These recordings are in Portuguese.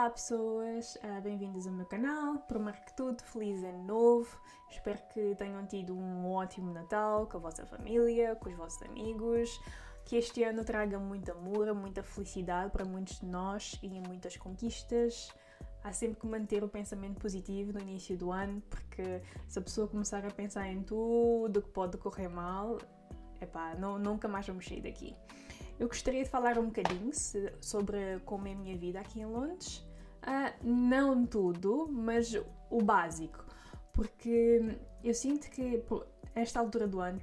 Olá pessoas, bem-vindos ao meu canal. Primeiro que tudo, feliz ano novo. Espero que tenham tido um ótimo Natal com a vossa família, com os vossos amigos. Que este ano traga muito amor, muita felicidade para muitos de nós e muitas conquistas. Há sempre que manter o pensamento positivo no início do ano, porque se a pessoa começar a pensar em tudo que pode correr mal, nunca mais vamos sair daqui. Eu gostaria de falar um bocadinho sobre como é a minha vida aqui em Londres. Não tudo, mas o básico. Porque eu sinto que esta altura do ano,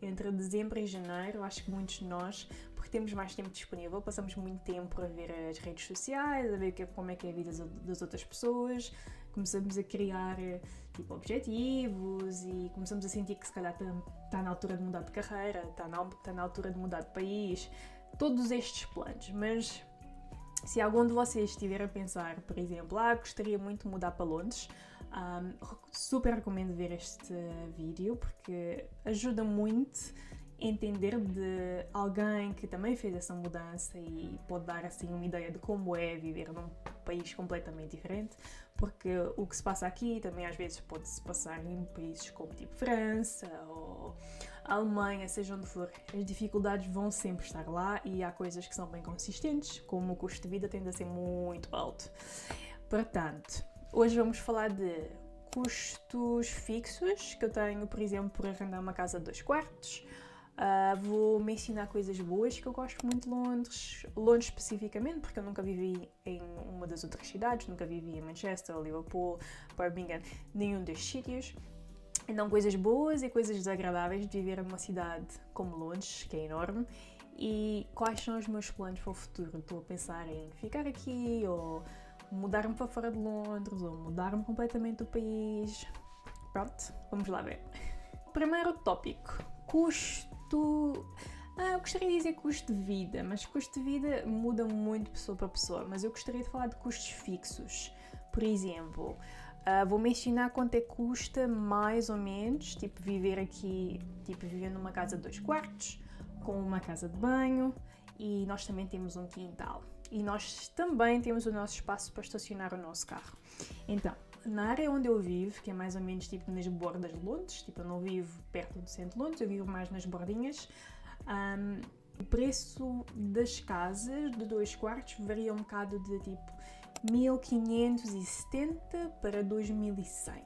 entre dezembro e janeiro, acho que muitos de nós, porque temos mais tempo disponível, passamos muito tempo a ver as redes sociais, a ver como é que é a vida das outras pessoas, começamos a criar objetivos e começamos a sentir que se calhar está na altura de mudar de carreira, está na altura de mudar de país, todos estes planos. Mas se algum de vocês estiver a pensar, por exemplo, gostaria muito de mudar para Londres, super recomendo ver este vídeo porque ajuda muito a entender de alguém que também fez essa mudança e pode dar assim uma ideia de como é viver num país completamente diferente, porque o que se passa aqui também às vezes pode-se passar em países como França ou Alemanha, seja onde for. As dificuldades vão sempre estar lá e há coisas que são bem consistentes, como o custo de vida tende a ser muito alto. Portanto, hoje vamos falar de custos fixos que eu tenho, por exemplo, por arrendar uma casa de 2 quartos. Vou mencionar coisas boas que eu gosto muito de Londres especificamente, porque eu nunca vivi em uma das outras cidades, nunca vivi em Manchester, Liverpool, Birmingham, nenhum destes sítios. Então, coisas boas e coisas desagradáveis de viver numa cidade como Londres, que é enorme, e quais são os meus planos para o futuro. Estou a pensar em ficar aqui, ou mudar-me para fora de Londres, ou mudar-me completamente do país. Pronto, vamos lá ver. Primeiro tópico, custo. Eu gostaria de dizer custo de vida, mas custo de vida muda muito de pessoa para pessoa, mas eu gostaria de falar de custos fixos. Por exemplo, vou mencionar quanto é que custa mais ou menos, viver aqui, viver numa casa de 2 quartos, com uma casa de banho, e nós também temos um quintal. E nós também temos o nosso espaço para estacionar o nosso carro. Então, na área onde eu vivo, que é mais ou menos nas bordas de Londres, eu não vivo perto do centro de Londres, eu vivo mais nas bordinhas, o preço das casas de 2 quartos varia um bocado de 1.570 para 2.100.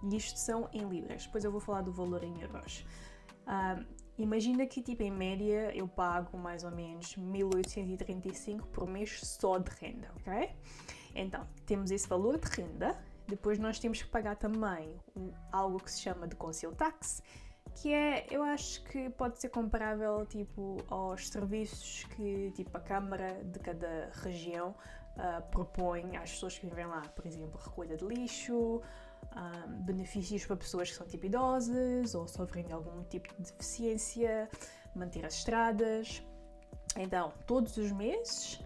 E isto são em libras, depois eu vou falar do valor em euros. Imagina que em média eu pago mais ou menos 1.835 por mês só de renda, ok? Então, temos esse valor de renda, depois nós temos que pagar também algo que se chama de council tax, que eu acho que pode ser comparável aos serviços que a Câmara de cada região propõe às pessoas que vivem lá, por exemplo, recolha de lixo, benefícios para pessoas que são idosas ou sofrem de algum tipo de deficiência, manter as estradas. Então, todos os meses,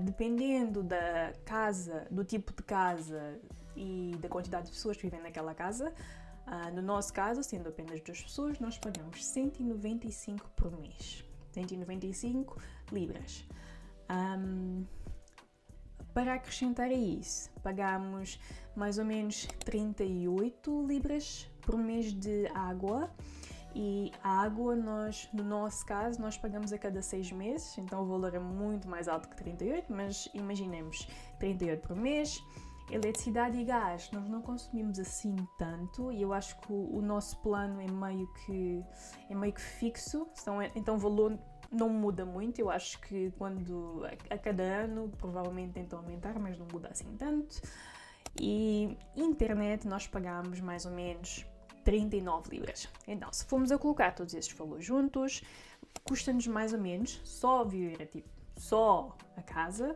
dependendo da casa, do tipo de casa e da quantidade de pessoas que vivem naquela casa, no nosso caso, sendo apenas 2 pessoas, nós pagamos 195 por mês. 195 libras. Para acrescentar a isso, pagamos mais ou menos 38 libras por mês de água. E a água, no nosso caso, nós pagamos a cada 6 meses, então o valor é muito mais alto que 38, mas imaginemos 38 por mês. Eletricidade e gás, nós não consumimos assim tanto e eu acho que o nosso plano é meio que fixo, então o valor não muda muito. Eu acho que a cada ano provavelmente tentam aumentar, mas não muda assim tanto. E internet nós pagamos mais ou menos 39 libras. Então, se formos a colocar todos esses valores juntos, custa-nos mais ou menos, só viver só a casa,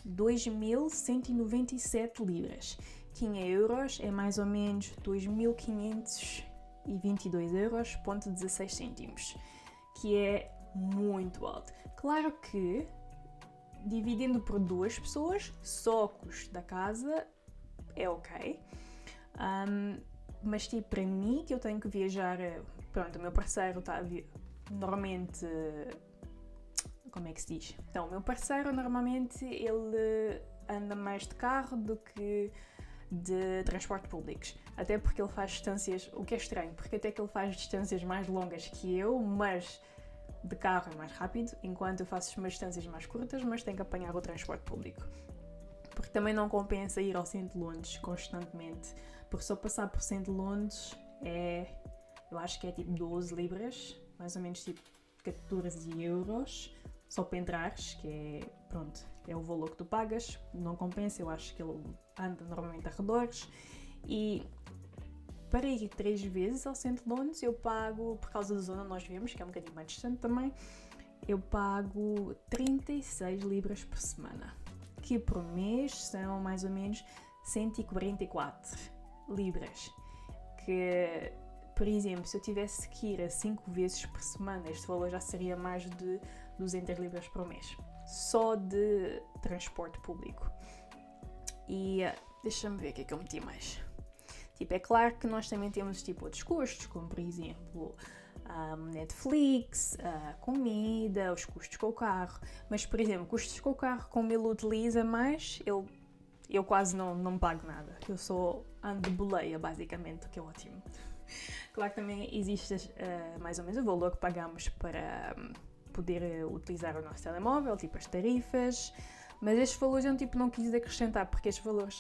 2.197 libras, que em euros é mais ou menos 2.522 euros, 16 cêntimos, que é muito alto. Claro que, dividindo por 2 pessoas, só o custo da casa é ok. Mas para mim, que eu tenho que viajar, pronto, o meu parceiro está normalmente, como é que se diz? Então, o meu parceiro normalmente ele anda mais de carro do que de transporte públicos. Até porque ele faz distâncias, o que é estranho, porque até que ele faz distâncias mais longas que eu, mas de carro é mais rápido, enquanto eu faço umas distâncias mais curtas, mas tenho que apanhar o transporte público. Porque também não compensa ir ao centro de Londres constantemente, porque só passar por centro de Londres eu acho que é tipo 12 libras, mais ou menos tipo 14 euros, só para entrares, que é o valor que tu pagas, não compensa, eu acho que ele anda normalmente a arredores, e para ir 3 vezes ao centro de Londres eu pago, por causa da zona onde nós vivemos, que é um bocadinho mais distante também, eu pago 36 libras por semana, que por mês são mais ou menos 144 libras, que, por exemplo, se eu tivesse que ir a 5 vezes por semana, este valor já seria mais de 200 libras por mês, só de transporte público. E deixa-me ver o que é que eu meti mais. Tipo, é claro que nós também temos tipo outros custos, como por exemplo Netflix, comida, os custos com o carro, mas por exemplo, custos com o carro, como ele utiliza mais, eu quase não pago nada, eu só ando de boleia basicamente, o que é ótimo. Claro que também existe mais ou menos o valor que pagamos para poder utilizar o nosso telemóvel, tipo as tarifas, mas estes valores eu não quis acrescentar, porque estes valores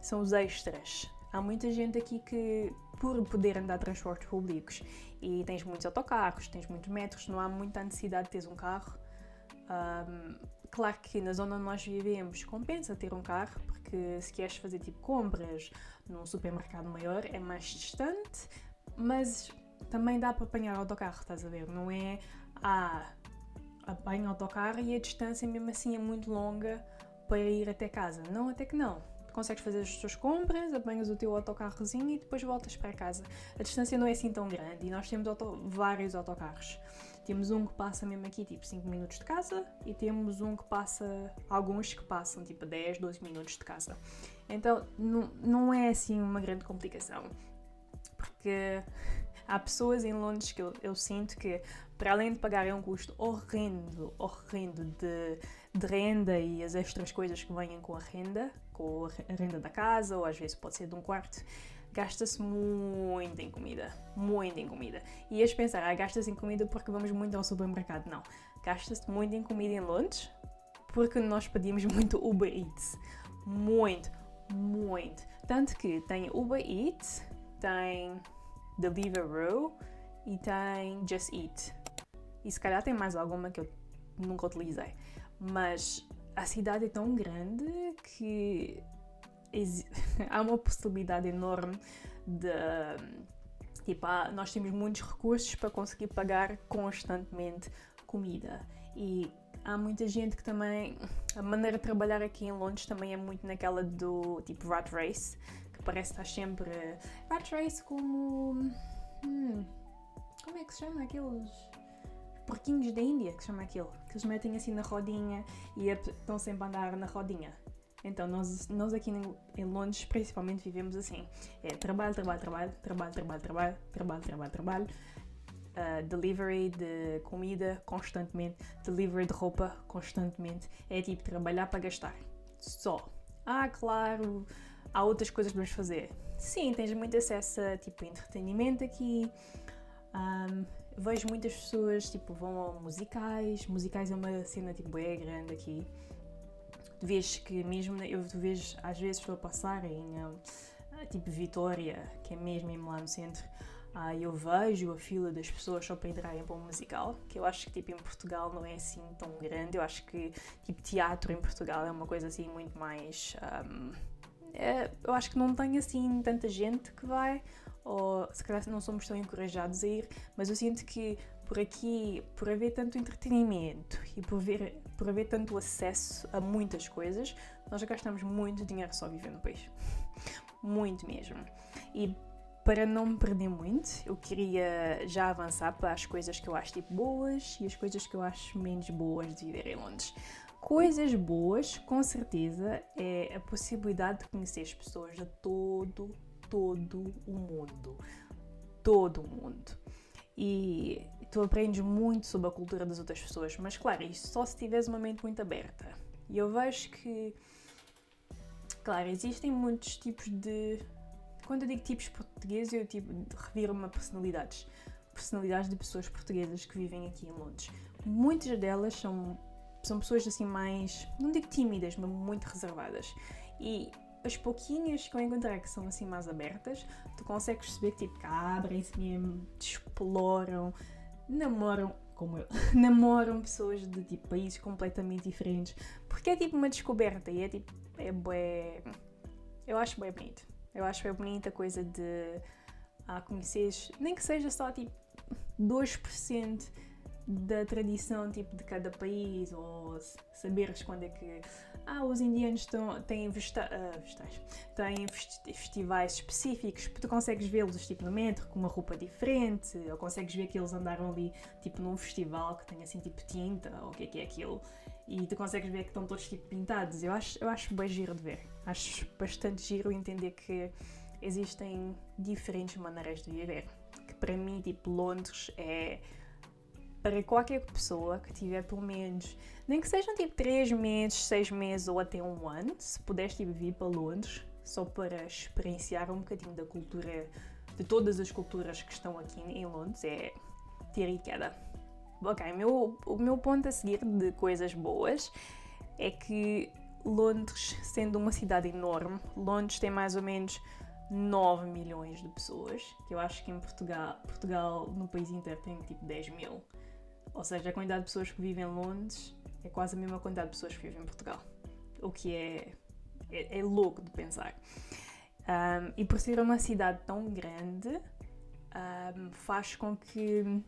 são os extras. Há muita gente aqui que, por poder andar de transportes públicos, e tens muitos autocarros, tens muitos metros, não há muita necessidade de teres um carro. Claro que na zona onde nós vivemos compensa ter um carro, porque se queres fazer tipo compras num supermercado maior é mais distante, mas também dá para apanhar autocarro, estás a ver? Não é apanho autocarro e a distância mesmo assim é muito longa para ir até casa. Não, até que não. Consegues fazer as tuas compras, apanhas o teu autocarrozinho e depois voltas para casa. A distância não é assim tão grande e nós temos vários autocarros. Temos um que passa mesmo aqui, tipo 5 minutos de casa, e temos um que passa, alguns que passam tipo 10, 12 minutos de casa. Então não é assim uma grande complicação, porque há pessoas em Londres que eu sinto que, para além de pagarem um custo horrendo de renda e as extras coisas que vêm com a renda da casa, ou às vezes pode ser de um quarto, gasta-se muito em comida, muito em comida. E ias pensar, gasta-se em comida porque vamos muito ao supermercado. Não, gasta-se muito em comida em Londres porque nós pedimos muito Uber Eats. Muito, muito. Tanto que tem Uber Eats, tem Deliveroo e tem Just Eat. E se calhar tem mais alguma que eu nunca utilizei. Mas a cidade é tão grande que há uma possibilidade enorme de... Tipo, nós temos muitos recursos para conseguir pagar constantemente comida. E há muita gente que também... A maneira de trabalhar aqui em Londres também é muito naquela do tipo rat race, que parece estar sempre... Rat race como... como é que se chama aqueles... porquinhos da Índia, que se chama aquilo, que eles metem assim na rodinha e estão sempre a andar na rodinha. Então nós aqui em Londres principalmente vivemos assim, é trabalho, delivery de comida constantemente, delivery de roupa constantemente, é tipo trabalhar para gastar, só. Claro, há outras coisas que vamos fazer. Sim, tens muito acesso a tipo entretenimento aqui. Vejo muitas pessoas tipo vão a musicais é uma cena tipo bem grande aqui. Tu vês que mesmo, às vezes estou a passar em tipo Vitória, que é mesmo lá no centro, eu vejo a fila das pessoas só para entrarem para um musical, que eu acho que tipo em Portugal não é assim tão grande. Eu acho que tipo teatro em Portugal é uma coisa assim muito mais... eu acho que não tem assim tanta gente que vai, ou se calhar não somos tão encorajados a ir, mas eu sinto que por aqui, por haver tanto entretenimento e por haver tanto acesso a muitas coisas, nós gastamos muito dinheiro só vivendo no país. Muito mesmo. E para não me perder muito, eu queria já avançar para as coisas que eu acho tipo boas e as coisas que eu acho menos boas de viver em Londres. Coisas boas, com certeza, é a possibilidade de conhecer as pessoas de todo o mundo. Todo o mundo. E tu aprendes muito sobre a cultura das outras pessoas, mas claro, isto só se tiveres uma mente muito aberta. E eu vejo que, claro, existem muitos tipos de... Quando eu digo tipos portugueses, eu reviro-me a personalidades de pessoas portuguesas que vivem aqui em Londres. Muitas delas são pessoas assim mais, não digo tímidas, mas muito reservadas. E as pouquinhas que eu encontrei que são assim mais abertas, tu consegues perceber que tipo, que abrem-se mesmo, exploram, namoram, como eu, namoram pessoas de tipo países completamente diferentes, porque é tipo uma descoberta e é tipo, bué, eu acho bem bonito. Eu acho bem bonita a coisa de conheceres, nem que seja só tipo 2% da tradição tipo de cada país, ou saberes quando é que os indianos têm festivais específicos, tu consegues vê-los tipo no metro com uma roupa diferente, ou consegues ver que eles andaram ali tipo num festival que tem assim tipo tinta, ou o que é aquilo, e tu consegues ver que estão todos tipo pintados. Eu acho bem giro de ver, acho bastante giro entender que existem diferentes maneiras de viver, que para mim tipo Londres é para qualquer pessoa que tiver pelo menos, nem que sejam tipo 3 meses, 6 meses ou até um ano, se puderes tipo, vir para Londres, só para experienciar um bocadinho da cultura, de todas as culturas que estão aqui em Londres, é tiro e queda. Ok, o meu ponto a seguir de coisas boas é que Londres, sendo uma cidade enorme, Londres tem mais ou menos 9 milhões de pessoas, que eu acho que em Portugal no país inteiro tem tipo 10 mil. Ou seja, a quantidade de pessoas que vivem em Londres é quase a mesma quantidade de pessoas que vivem em Portugal. O que é louco de pensar. E por ser uma cidade tão grande, faz com que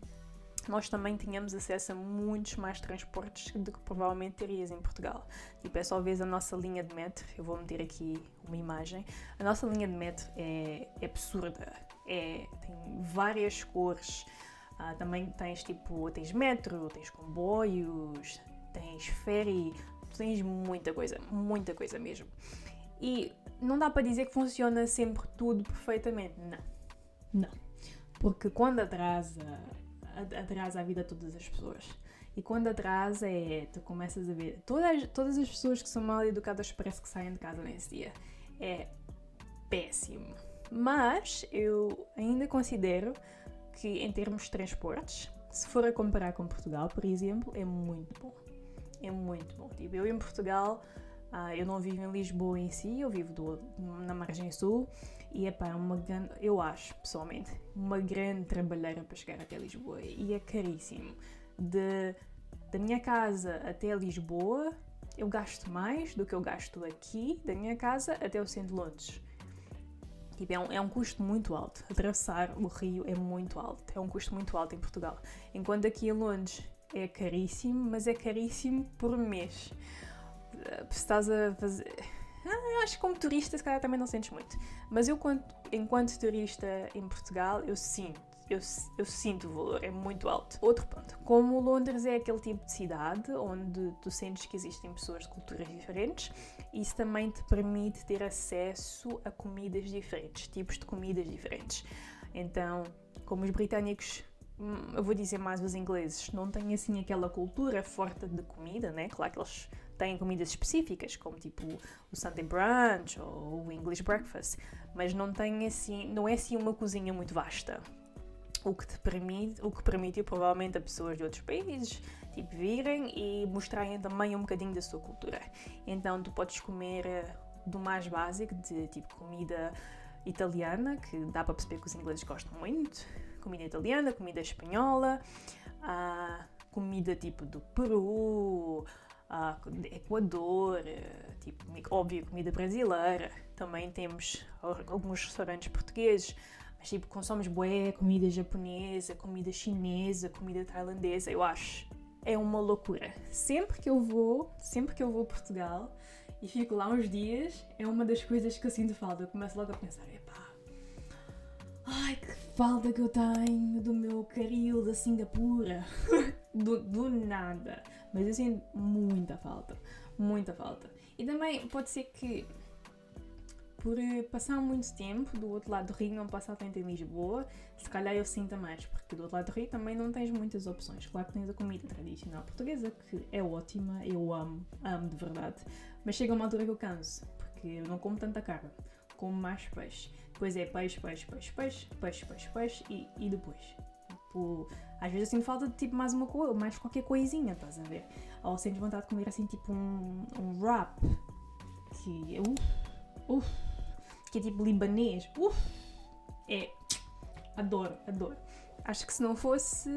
nós também tenhamos acesso a muitos mais transportes do que provavelmente terias em Portugal. Tipo, é só ver a nossa linha de metro, eu vou meter aqui uma imagem. A nossa linha de metro é absurda, tem várias cores. Também tens metro, tens comboios, tens ferry, tens muita coisa mesmo. E não dá para dizer que funciona sempre tudo perfeitamente, não. Porque quando atrasa a vida de todas as pessoas. E quando atrasa tu começas a ver, todas as pessoas que são mal educadas parece que saem de casa nesse dia. É péssimo. Mas eu ainda considero que em termos de transportes, se for a comparar com Portugal, por exemplo, é muito bom. É muito bom. Tipo, eu em Portugal, eu não vivo em Lisboa em si, eu vivo na margem sul e eu acho, pessoalmente, uma grande trabalheira para chegar até Lisboa e é caríssimo. Da minha casa até Lisboa, eu gasto mais do que eu gasto aqui, da minha casa até o centro de Londres. Tipo, é um custo muito alto. Atravessar o rio é muito alto. É um custo muito alto em Portugal. Enquanto aqui em Londres é caríssimo, mas é caríssimo por mês. Se estás a fazer... Eu acho que como turista, se calhar também não sentes muito. Mas eu, enquanto turista em Portugal, eu sinto o valor, é muito alto. Outro ponto, como Londres é aquele tipo de cidade onde tu sentes que existem pessoas de culturas diferentes, isso também te permite ter acesso a comidas diferentes, tipos de comidas diferentes. Então, como os britânicos, eu vou dizer mais os ingleses, não têm assim aquela cultura forte de comida, né? Claro que eles têm comidas específicas, como tipo o Sunday Brunch ou o English Breakfast, mas não é assim uma cozinha muito vasta. O que permite provavelmente a pessoas de outros países tipo, virem e mostrarem também um bocadinho da sua cultura. Então tu podes comer do mais básico, de tipo comida italiana, que dá para perceber que os ingleses gostam muito, comida italiana, comida espanhola, comida tipo do Peru, Equador, tipo, óbvio, comida brasileira. Também temos alguns restaurantes portugueses, mas tipo, consomos bué, comida japonesa, comida chinesa, comida tailandesa, eu acho. É uma loucura. Sempre que eu vou a Portugal e fico lá uns dias, é uma das coisas que eu sinto falta. Eu começo logo a pensar, ai, que falta que eu tenho do meu caril da Singapura. do nada. Mas eu sinto muita falta. E também pode ser que por passar muito tempo do outro lado do rio, não passar tanto em Lisboa, se calhar eu sinto mais, porque do outro lado do rio também não tens muitas opções. Claro que tens a comida tradicional portuguesa, que é ótima, eu amo de verdade, mas chega uma altura que eu canso, porque eu não como tanta carne, como mais peixe. Depois é peixe e depois. Tipo, às vezes eu sinto falta de tipo mais qualquer coisinha, estás a ver? Ou sinto vontade de comer assim tipo um wrap, que é que é tipo libanês, adoro. Acho que se não fosse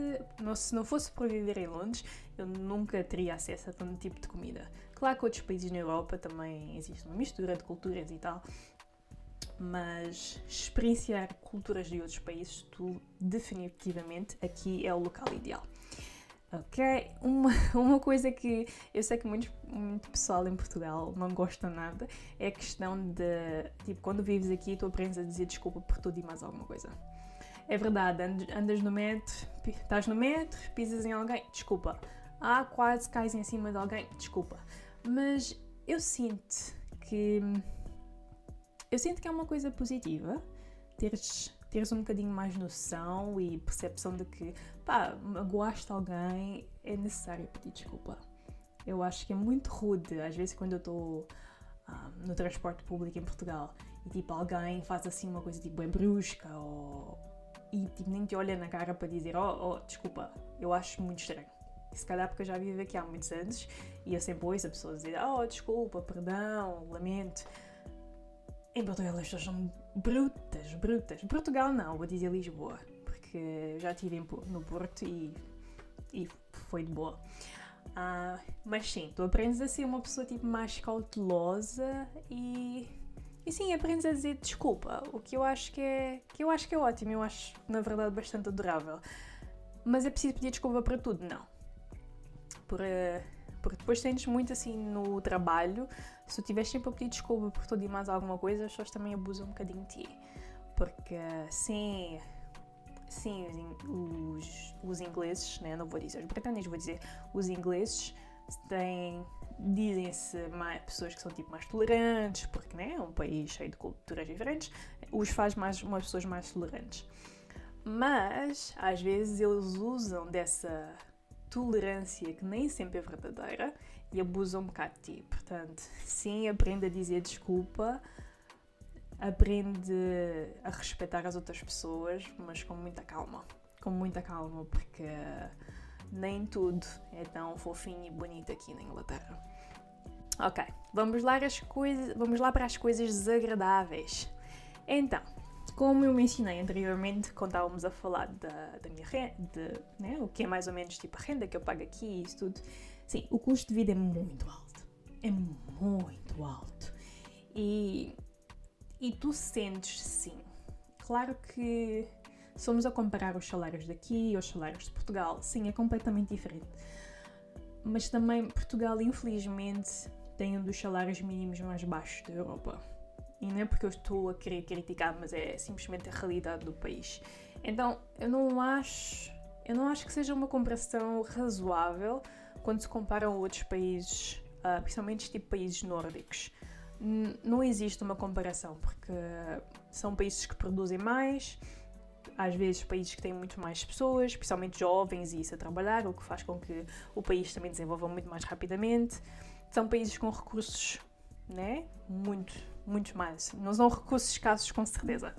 para viver em Londres, eu nunca teria acesso a tanto tipo de comida. Claro que outros países na Europa também existe uma mistura de culturas e tal, mas experienciar culturas de outros países, definitivamente aqui é o local ideal. Ok? Uma coisa que eu sei que muito pessoal em Portugal não gosta nada é a questão de, tipo, quando vives aqui tu aprendes a dizer desculpa por tudo e mais alguma coisa. É verdade, andas no metro, estás no metro, pisas em alguém, desculpa. Quase cais em cima de alguém, desculpa. Mas eu sinto que é uma coisa positiva teres um bocadinho mais noção e percepção de que, magoaste alguém, é necessário pedir desculpa. Eu acho que é muito rude, às vezes quando eu estou no transporte público em Portugal e tipo alguém faz assim uma coisa tipo brusca e tipo nem te olha na cara para dizer desculpa, eu acho muito estranho. E se calhar porque eu já vivo aqui há muitos anos e eu sempre ouço a pessoas dizer desculpa, perdão, lamento. Em Portugal as pessoas são brutas. Portugal não, vou dizer Lisboa, porque já estive no Porto e foi de boa. Mas sim, tu aprendes a ser uma pessoa tipo mais cautelosa e sim, aprendes a dizer desculpa, o que eu acho que é ótimo, eu acho na verdade bastante adorável. Mas é preciso pedir desculpa para tudo? Não. Porque depois tens muito assim no trabalho, se tu estiveres sempre a pedir desculpa por tudo e mais alguma coisa, as pessoas também abusam um bocadinho de ti. Porque sim, os ingleses, né? Não vou dizer os britânicos, vou dizer os ingleses dizem-se pessoas que são tipo mais tolerantes, porque né, é um país cheio de culturas diferentes, os faz umas pessoas mais tolerantes. Mas às vezes eles usam dessa tolerância que nem sempre é verdadeira e abusam um bocado de ti. Portanto, sim, aprende a dizer desculpa, aprende a respeitar as outras pessoas, mas com muita calma, porque nem tudo é tão fofinho e bonito aqui na Inglaterra. Ok, vamos lá para as coisas desagradáveis. Então, como eu mencionei anteriormente, quando estávamos a falar da minha renda, né, o que é mais ou menos tipo a renda que eu pago aqui e isso tudo, sim, o custo de vida é muito alto. É muito alto. E tu sentes, sim. Claro que somos a comparar os salários daqui aos salários de Portugal, sim, é completamente diferente. Mas também Portugal, infelizmente, tem um dos salários mínimos mais baixos da Europa. E não é porque eu estou a querer criticar, mas é simplesmente a realidade do país. Então, eu não acho que seja uma comparação razoável quando se comparam a outros países, principalmente tipo países nórdicos. Não existe uma comparação, porque são países que produzem mais, às vezes países que têm muito mais pessoas, especialmente jovens e isso a trabalhar, o que faz com que o país também desenvolva muito mais rapidamente. São países com recursos, né? Muitos mais. Não são recursos escassos, com certeza.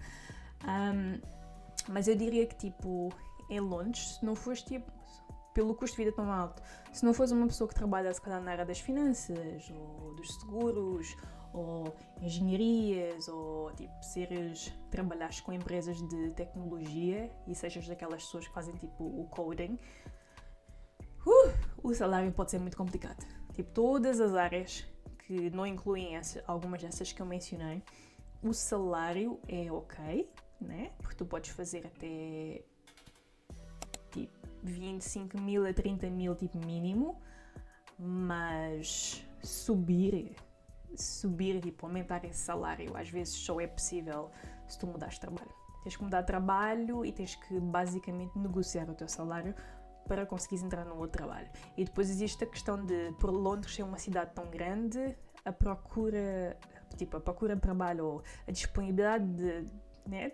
Mas eu diria que, tipo, em Londres, se não fores, tipo, pelo custo de vida tão alto, se não fores uma pessoa que trabalha, se calhar, na área das finanças, ou dos seguros, ou engenharias, ou, tipo, trabalhares com empresas de tecnologia e sejas daquelas pessoas que fazem, tipo, o coding, o salário pode ser muito complicado. Tipo, todas as áreas que não incluem algumas dessas que eu mencionei, o salário é ok, né? Porque tu podes fazer até tipo 25 mil a 30 mil tipo mínimo, mas subir, tipo, aumentar esse salário às vezes só é possível se tu mudares de trabalho. Tens que mudar de trabalho e tens que basicamente negociar o teu salário para conseguires entrar num outro trabalho. E depois existe a questão de, por Londres ser uma cidade tão grande, a procura, tipo, a procura de trabalho ou a disponibilidade de, né,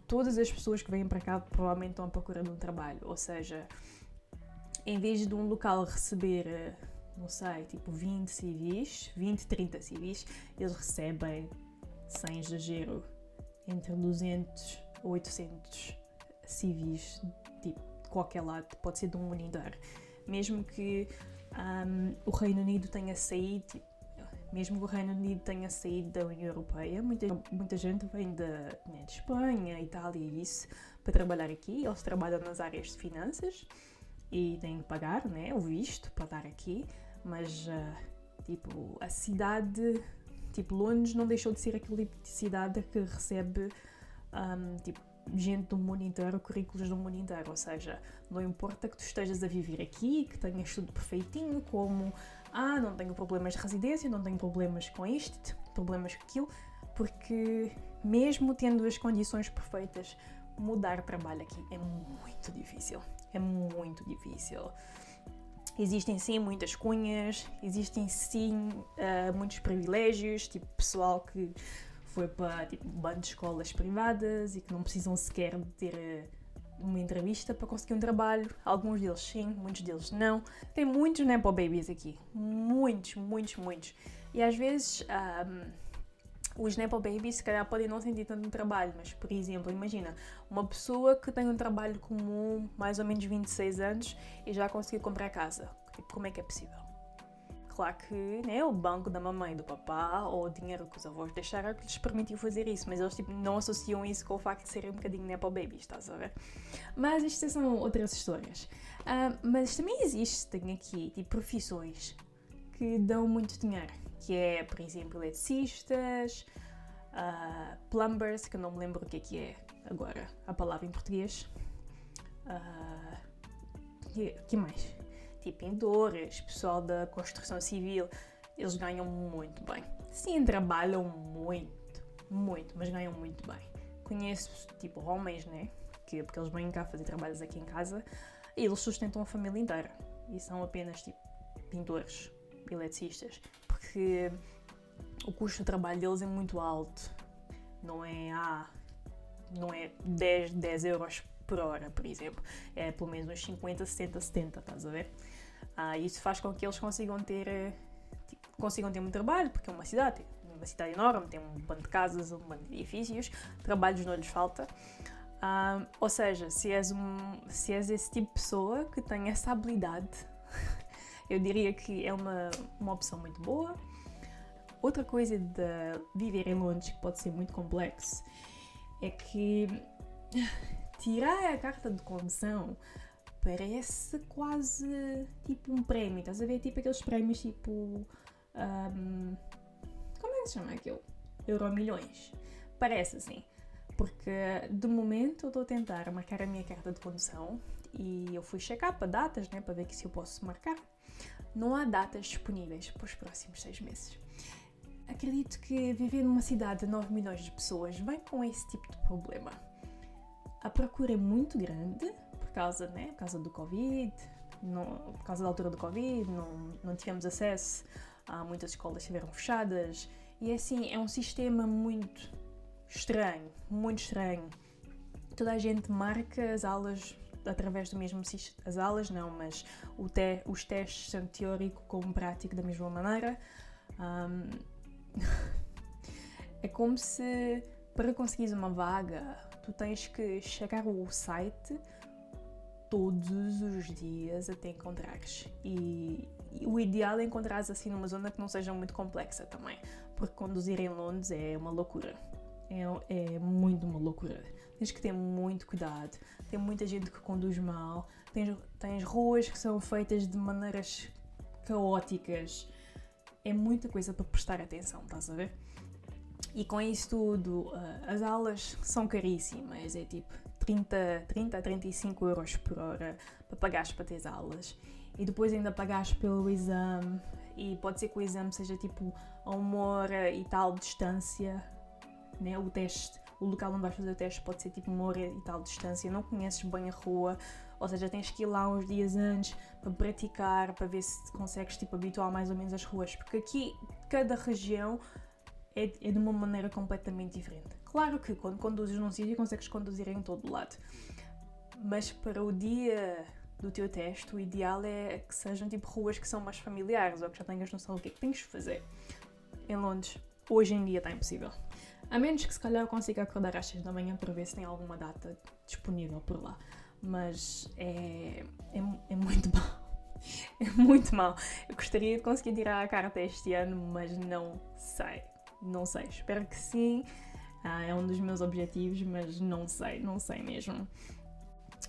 todas as pessoas que vêm para cá provavelmente estão à procura de um trabalho, ou seja, em vez de um local receber, não sei, tipo 20 civis, 20, 30 civis, eles recebem, sem exagero, entre 200 ou 800 civis, tipo, de qualquer lado, pode ser de um mundo inteiro. Mesmo que o Reino Unido tenha saído, tipo, mesmo que o Reino Unido tenha saído da União Europeia, muita gente vem de Espanha, Itália e isso, para trabalhar aqui. Eles trabalham nas áreas de finanças e têm que pagar, né, o visto para estar aqui, mas tipo, a cidade, tipo, Londres não deixou de ser aquele tipo de cidade que recebe tipo, gente do mundo inteiro, currículos do mundo inteiro, ou seja, não importa que tu estejas a viver aqui, que tenhas tudo perfeitinho, como não tenho problemas de residência, não tenho problemas com isto, problemas com aquilo, porque mesmo tendo as condições perfeitas, mudar de trabalho aqui é muito difícil. É muito difícil. Existem sim muitas cunhas, existem sim muitos privilégios, tipo pessoal que foi para tipo, um bando de escolas privadas e que não precisam sequer de ter uma entrevista para conseguir um trabalho. Alguns deles sim, muitos deles não. Tem muitos Nepo Babies aqui. Muitos. E às vezes os Nepo Babies se calhar podem não sentir tanto trabalho, mas por exemplo, imagina uma pessoa que tem um trabalho comum, mais ou menos 26 anos e já conseguiu comprar casa. Como é que é possível? Claro que né, o banco da mamãe e do papá ou o dinheiro que os avós deixaram é que lhes permitiu fazer isso, mas eles tipo, não associam isso com o facto de serem um bocadinho Nepo Babies, estás a ver? Mas isto são outras histórias. Mas também existem aqui tipo, profissões que dão muito dinheiro, que é, por exemplo, eletricistas, plumbers, que eu não me lembro o que é agora a palavra em português. Que mais? Tipo pintores, pessoal da construção civil, eles ganham muito bem. Sim, trabalham muito, mas ganham muito bem. Conheço, tipo, homens, né? Porque eles vêm cá fazer trabalhos aqui em casa e eles sustentam a família inteira. E são apenas, tipo, pintores, eletricistas. Porque o custo de trabalho deles é muito alto. Não é 10 euros por hora, por exemplo. É pelo menos uns 50, 60, 70, estás a ver? Isso faz com que eles consigam ter muito trabalho, porque é uma cidade enorme, tem um bando de casas, um bando de edifícios, trabalhos não lhes falta. Ou seja, se és esse tipo de pessoa que tem essa habilidade, eu diria que é uma opção muito boa. Outra coisa de viver em Londres que pode ser muito complexo é que tirar a carta de condução parece quase tipo um prémio, estás a ver? Tipo aqueles prémios tipo... como é que se chama aquilo? Euromilhões. Parece assim. Porque de momento eu estou a tentar marcar a minha carta de condução e eu fui checar para datas, né, para ver se eu posso marcar. Não há datas disponíveis para os próximos 6 meses. Acredito que viver numa cidade de 9 milhões de pessoas vem com esse tipo de problema. A procura é muito grande por causa do Covid, por causa da altura do Covid, não tivemos acesso, muitas escolas estiveram fechadas e assim, é um sistema muito estranho. Toda a gente marca as aulas através do mesmo sistema. As aulas não, mas os testes são teórico como prático da mesma maneira. É como se para conseguires uma vaga tu tens que checar o site todos os dias até encontrares. E o ideal é encontrares assim numa zona que não seja muito complexa também, porque conduzir em Londres é uma loucura. É muito uma loucura. Tens que ter muito cuidado. Tem muita gente que conduz mal. Tens ruas que são feitas de maneiras caóticas. É muita coisa para prestar atenção, estás a ver? E com isso tudo, as aulas são caríssimas. É tipo 30 a 35 euros por hora para pagares para ter aulas. E depois ainda pagares pelo exame. E pode ser que o exame seja tipo a 1 hora e tal de distância. Né? O teste o local onde vais fazer o teste pode ser tipo 1 hora e tal de distância, não conheces bem a rua, ou seja, tens que ir lá uns dias antes para praticar, para ver se consegues tipo habituar mais ou menos as ruas, porque aqui cada região é de uma maneira completamente diferente. Claro que quando conduzes num sítio consegues conduzir em todo lado, mas para o dia do teu teste, o ideal é que sejam tipo ruas que são mais familiares ou que já tenhas noção do que é que tens de fazer. Em Londres, hoje em dia está impossível. A menos que se calhar eu consiga acordar às 6 da manhã para ver se tem alguma data disponível por lá. Mas é muito mau. É muito mau. Eu gostaria de conseguir tirar a carta este ano, mas não sei. Não sei. Espero que sim. É um dos meus objetivos, mas não sei mesmo.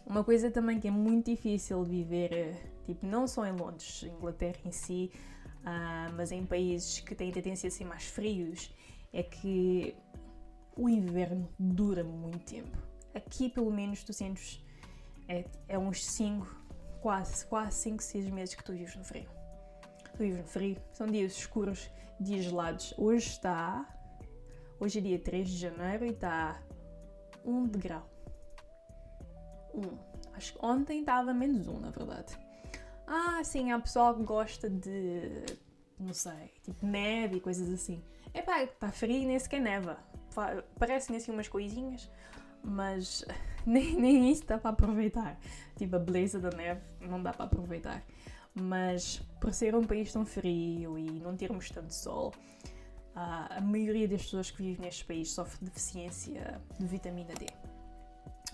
Uma coisa também que é muito difícil de viver, tipo, não só em Londres, Inglaterra em si, mas em países que têm tendência a ser mais frios, é que o inverno dura muito tempo. Aqui, pelo menos, tu sentes é uns 5, quase 5, 6 meses que tu vives no frio. Tu vives no frio, são dias escuros, dias gelados. Hoje é dia 3 de janeiro e está 1 grau. Acho que ontem estava -1, na verdade. Sim, há pessoal que gosta de, não sei, tipo neve e coisas assim. Está frio e nem sequer neva. Parecem assim umas coisinhas, mas nem isso dá para aproveitar. Tipo, a beleza da neve não dá para aproveitar. Mas por ser um país tão frio e não termos tanto sol, a maioria das pessoas que vivem neste país sofre de deficiência de vitamina D.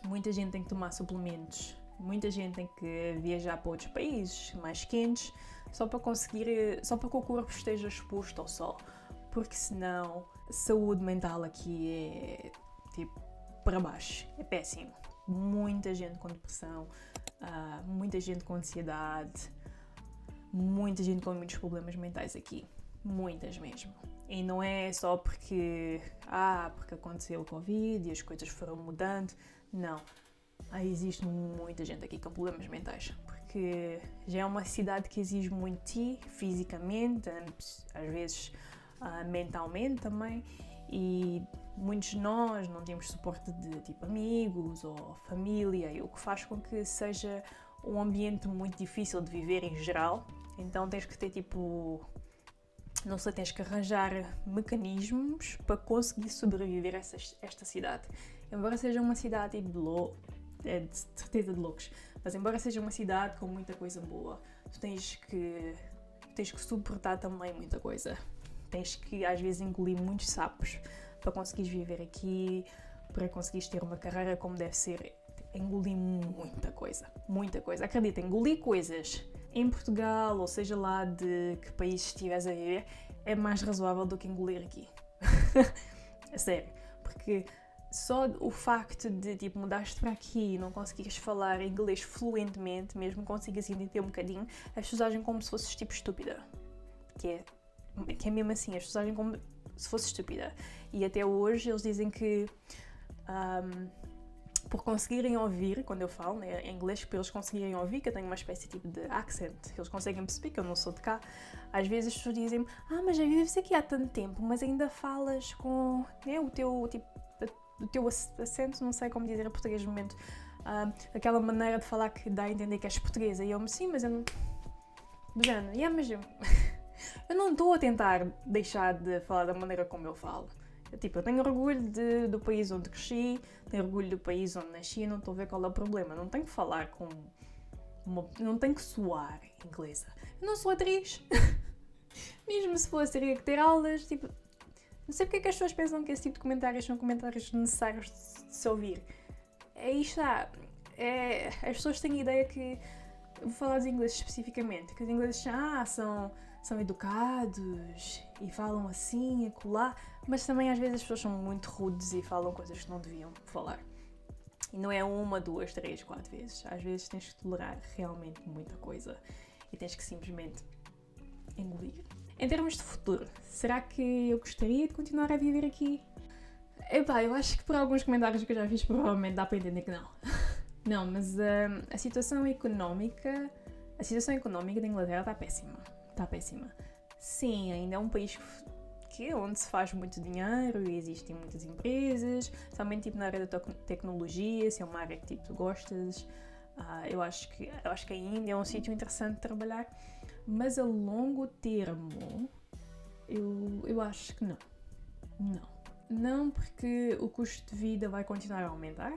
Muita gente tem que tomar suplementos, muita gente tem que viajar para outros países mais quentes só para que o corpo esteja exposto ao sol, porque senão a saúde mental aqui é tipo para baixo, é péssimo. Muita gente com depressão, muita gente com ansiedade, muita gente com muitos problemas mentais aqui, muitas mesmo. E não é só porque aconteceu o Covid e as coisas foram mudando. Não, existe muita gente aqui com problemas mentais, porque já é uma cidade que exige muito de ti, fisicamente, às vezes mentalmente também, e muitos de nós não temos suporte de tipo amigos ou família, e o que faz com que seja um ambiente muito difícil de viver em geral. Então tens que ter tipo, não sei, tens que arranjar mecanismos para conseguir sobreviver a esta cidade. Embora seja uma cidade de certeza de loucos, mas embora seja uma cidade com muita coisa boa, tu tens que suportar também muita coisa. Tens que às vezes engolir muitos sapos para conseguires viver aqui, para conseguires ter uma carreira como deve ser. Engolir muita coisa, muita coisa. Acredita, engolir coisas em Portugal, ou seja lá de que país estiveres a viver, é mais razoável do que engolir aqui. É sério, porque só o facto de tipo, mudaste para aqui e não conseguires falar inglês fluentemente, mesmo consigas entender um bocadinho, as pessoas agem como se fosses tipo estúpida. Que é mesmo assim, as pessoas agem como se fosse estúpida. E até hoje eles dizem que por conseguirem ouvir, quando eu falo né, em inglês, para eles conseguirem ouvir, que eu tenho uma espécie tipo de accent, eles conseguem perceber que eu não sou de cá, às vezes as pessoas dizem-me, mas já vives aqui há tanto tempo, mas ainda falas com né, o teu acento, não sei como dizer em português no momento, aquela maneira de falar que dá a entender que és portuguesa, e eu-me, sim, mas eu não... mas eu não estou a tentar deixar de falar da maneira como eu falo. Eu tenho orgulho do país onde cresci, tenho orgulho do país onde nasci, não estou a ver qual é o problema. Não tenho que falar não tenho que soar inglesa. Eu não sou atriz. Mesmo se fosse, teria que ter aulas, não sei porque é que as pessoas pensam que esse tipo de comentários são comentários necessários de se ouvir. As pessoas têm a ideia que... Eu vou falar dos ingleses especificamente, que os ingleses são educados e falam assim, acolá, mas também às vezes as pessoas são muito rudes e falam coisas que não deviam falar. E não é 1, 2, 3, 4 vezes. Às vezes tens que tolerar realmente muita coisa e tens que simplesmente engolir. Em termos de futuro, será que eu gostaria de continuar a viver aqui? Eu acho que por alguns comentários que eu já fiz provavelmente dá para entender que não. Não, mas a situação económica da Inglaterra está péssima. Está péssima. Sim, ainda é um país que é onde se faz muito dinheiro e existem muitas empresas, somente tipo na área da tecnologia, se é uma área que tipo, tu gostas. Eu acho que ainda é um sítio interessante de trabalhar, mas a longo termo eu acho que não. Não, porque o custo de vida vai continuar a aumentar.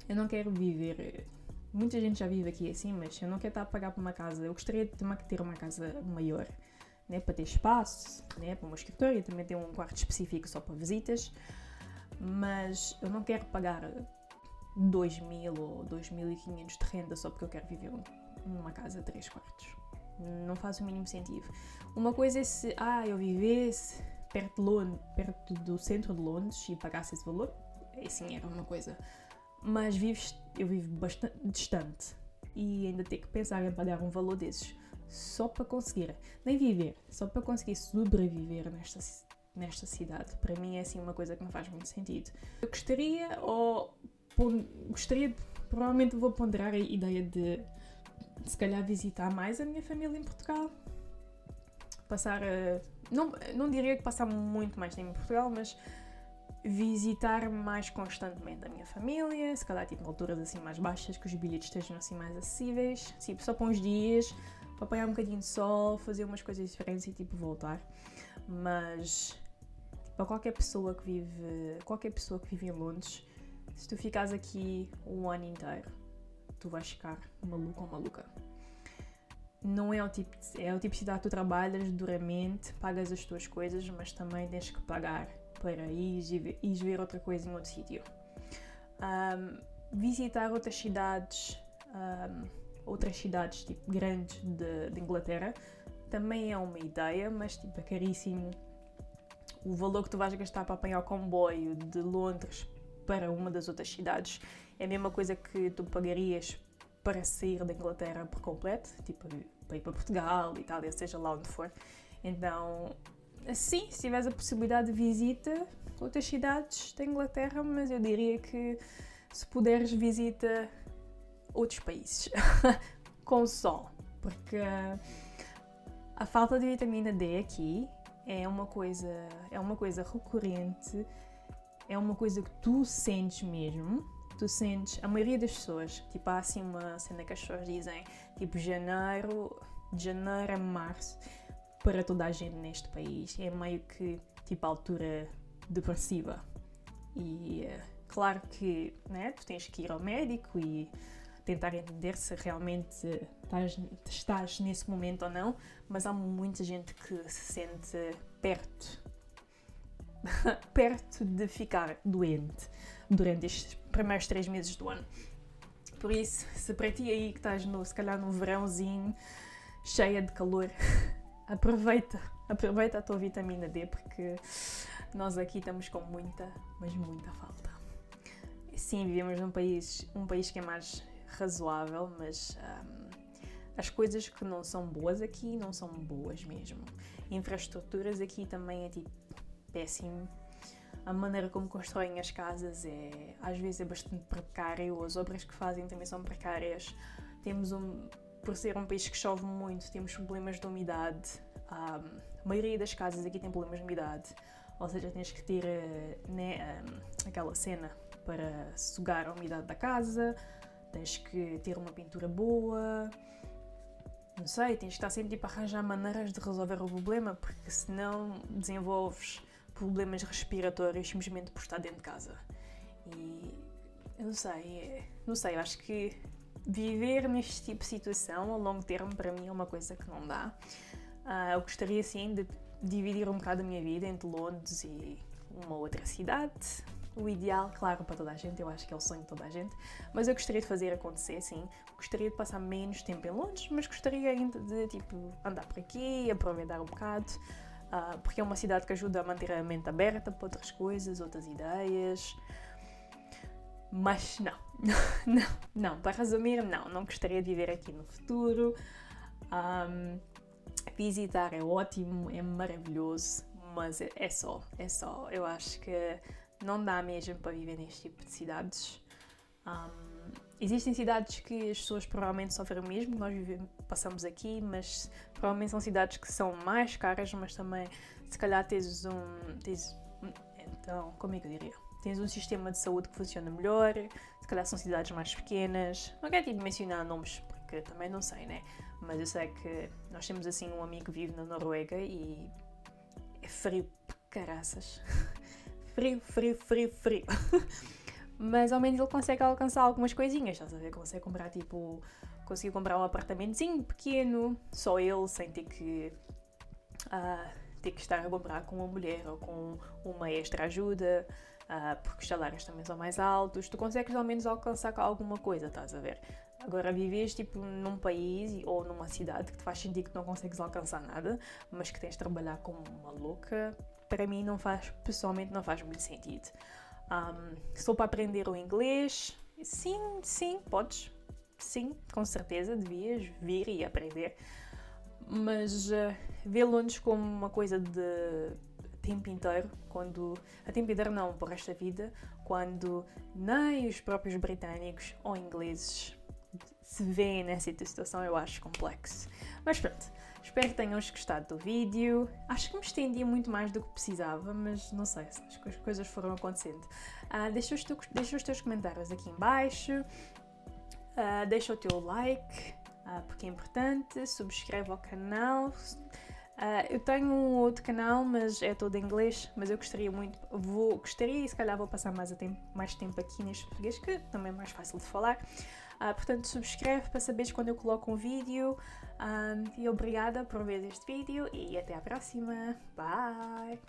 Eu não quero viver... Muita gente já vive aqui assim, mas eu não quero estar a pagar por uma casa. Eu gostaria de ter uma casa maior, né, para ter espaço, né, para o meu escritório, e também ter um quarto específico só para visitas. Mas eu não quero pagar 2.000 ou 2.500 de renda só porque eu quero viver numa casa de 3 quartos. Não faz o mínimo sentido. Uma coisa é se eu vivesse perto do centro de Londres e pagasse esse valor, assim era uma coisa. Mas eu vivo bastante distante e ainda tenho que pensar em pagar um valor desses só para conseguir, nem viver, só para conseguir sobreviver nesta cidade. Para mim é assim uma coisa que não faz muito sentido. Eu provavelmente vou ponderar a ideia de se calhar visitar mais a minha família em Portugal. Não diria que passar muito mais tempo em Portugal, mas visitar mais constantemente a minha família, se calhar tipo, em alturas assim mais baixas, que os bilhetes estejam assim mais acessíveis, tipo, só para uns dias, para apanhar um bocadinho de sol, fazer umas coisas diferentes e tipo voltar. Mas para qualquer pessoa que vive em Londres, se tu ficares aqui um ano inteiro, tu vais ficar maluco ou maluca. Não é o tipo de cidade que tu trabalhas duramente, pagas as tuas coisas, mas também tens que pagar para ires ver outra coisa em outro sítio. Visitar outras cidades tipo grandes de Inglaterra também é uma ideia, mas tipo é caríssimo. O valor que tu vais gastar para apanhar o comboio de Londres para uma das outras cidades é a mesma coisa que tu pagarias para sair da Inglaterra por completo, tipo para ir para Portugal, Itália, seja lá onde for. Então, sim, se tiveres a possibilidade de visita outras cidades da Inglaterra, mas eu diria que se puderes visita outros países com sol, porque a falta de vitamina D aqui é uma coisa recorrente, é uma coisa que tu sentes mesmo. Tu sentes, a maioria das pessoas, tipo, há assim uma cena que as pessoas dizem, tipo, de janeiro a março, para toda a gente neste país, é meio que, tipo, a altura depressiva. E, claro que, né, tu tens que ir ao médico e tentar entender se realmente estás nesse momento ou não, mas há muita gente que se sente perto de ficar doente durante estes primeiros 3 meses do ano. Por isso, se para ti aí que estás se calhar no verãozinho, cheia de calor, aproveita a tua vitamina D, porque nós aqui estamos com muita, mas muita falta. Sim, vivemos num país que é mais razoável, mas as coisas que não são boas aqui não são boas mesmo. Infraestruturas aqui também é tipo péssimo. A maneira como constroem as casas às vezes é bastante precário, as obras que fazem também são precárias. Por ser um país que chove muito, temos problemas de umidade. A maioria das casas aqui tem problemas de umidade, ou seja, tens que ter aquela cena para sugar a umidade da casa, tens que ter uma pintura boa, não sei, tens que estar sempre tipo, a arranjar maneiras de resolver o problema, porque senão desenvolves problemas respiratórios simplesmente por estar dentro de casa. E eu não sei, eu acho que viver neste tipo de situação a longo termo para mim é uma coisa que não dá. Eu gostaria sim de dividir um bocado a minha vida entre Londres e uma outra cidade. O ideal, claro, para toda a gente, eu acho que é o sonho de toda a gente, mas eu gostaria de fazer acontecer, sim. Gostaria de passar menos tempo em Londres, mas gostaria ainda de tipo, andar por aqui, aproveitar um bocado, porque é uma cidade que ajuda a manter a mente aberta para outras coisas, outras ideias. Mas não, para resumir, não gostaria de viver aqui no futuro. Visitar é ótimo, é maravilhoso, mas é só. Eu acho que não dá mesmo para viver neste tipo de cidades. Existem cidades que as pessoas provavelmente sofrem o mesmo, nós passamos aqui, mas provavelmente são cidades que são mais caras, mas também, se calhar, então, como é que eu diria? Tens um sistema de saúde que funciona melhor, se calhar são cidades mais pequenas. Não quero tipo mencionar nomes, porque também não sei, né? Mas eu sei que nós temos assim um amigo que vive na Noruega e é frio para caraças. Frio, frio, frio, frio. Mas ao menos ele consegue alcançar algumas coisinhas, estás a ver? Conseguiu comprar um apartamentozinho pequeno, só ele, sem ter que estar a comprar com uma mulher ou com uma extra ajuda, porque os salários também são mais altos. Tu consegues ao menos alcançar alguma coisa, estás a ver? Agora vives tipo num país ou numa cidade que te faz sentir que não consegues alcançar nada, mas que tens de trabalhar como uma louca, para mim pessoalmente não faz muito sentido. Sou para aprender o inglês? Sim, podes. Sim, com certeza, devias vir e aprender. Mas vê Londres como uma coisa de tempo inteiro, a tempo inteiro não, por esta vida, quando nem os próprios britânicos ou ingleses se veem nessa situação, eu acho complexo. Mas pronto, espero que tenham gostado do vídeo. Acho que me estendi muito mais do que precisava, mas não sei, as coisas foram acontecendo. Deixa os teus comentários aqui em baixo, deixa o teu like, porque é importante, subscreve ao canal. Eu tenho um outro canal, mas é todo em inglês, mas eu gostaria e se calhar vou passar mais tempo aqui neste português, que também é mais fácil de falar. Portanto, subscreve para saberes quando eu coloco um vídeo. E obrigada por ver este vídeo e até à próxima. Bye!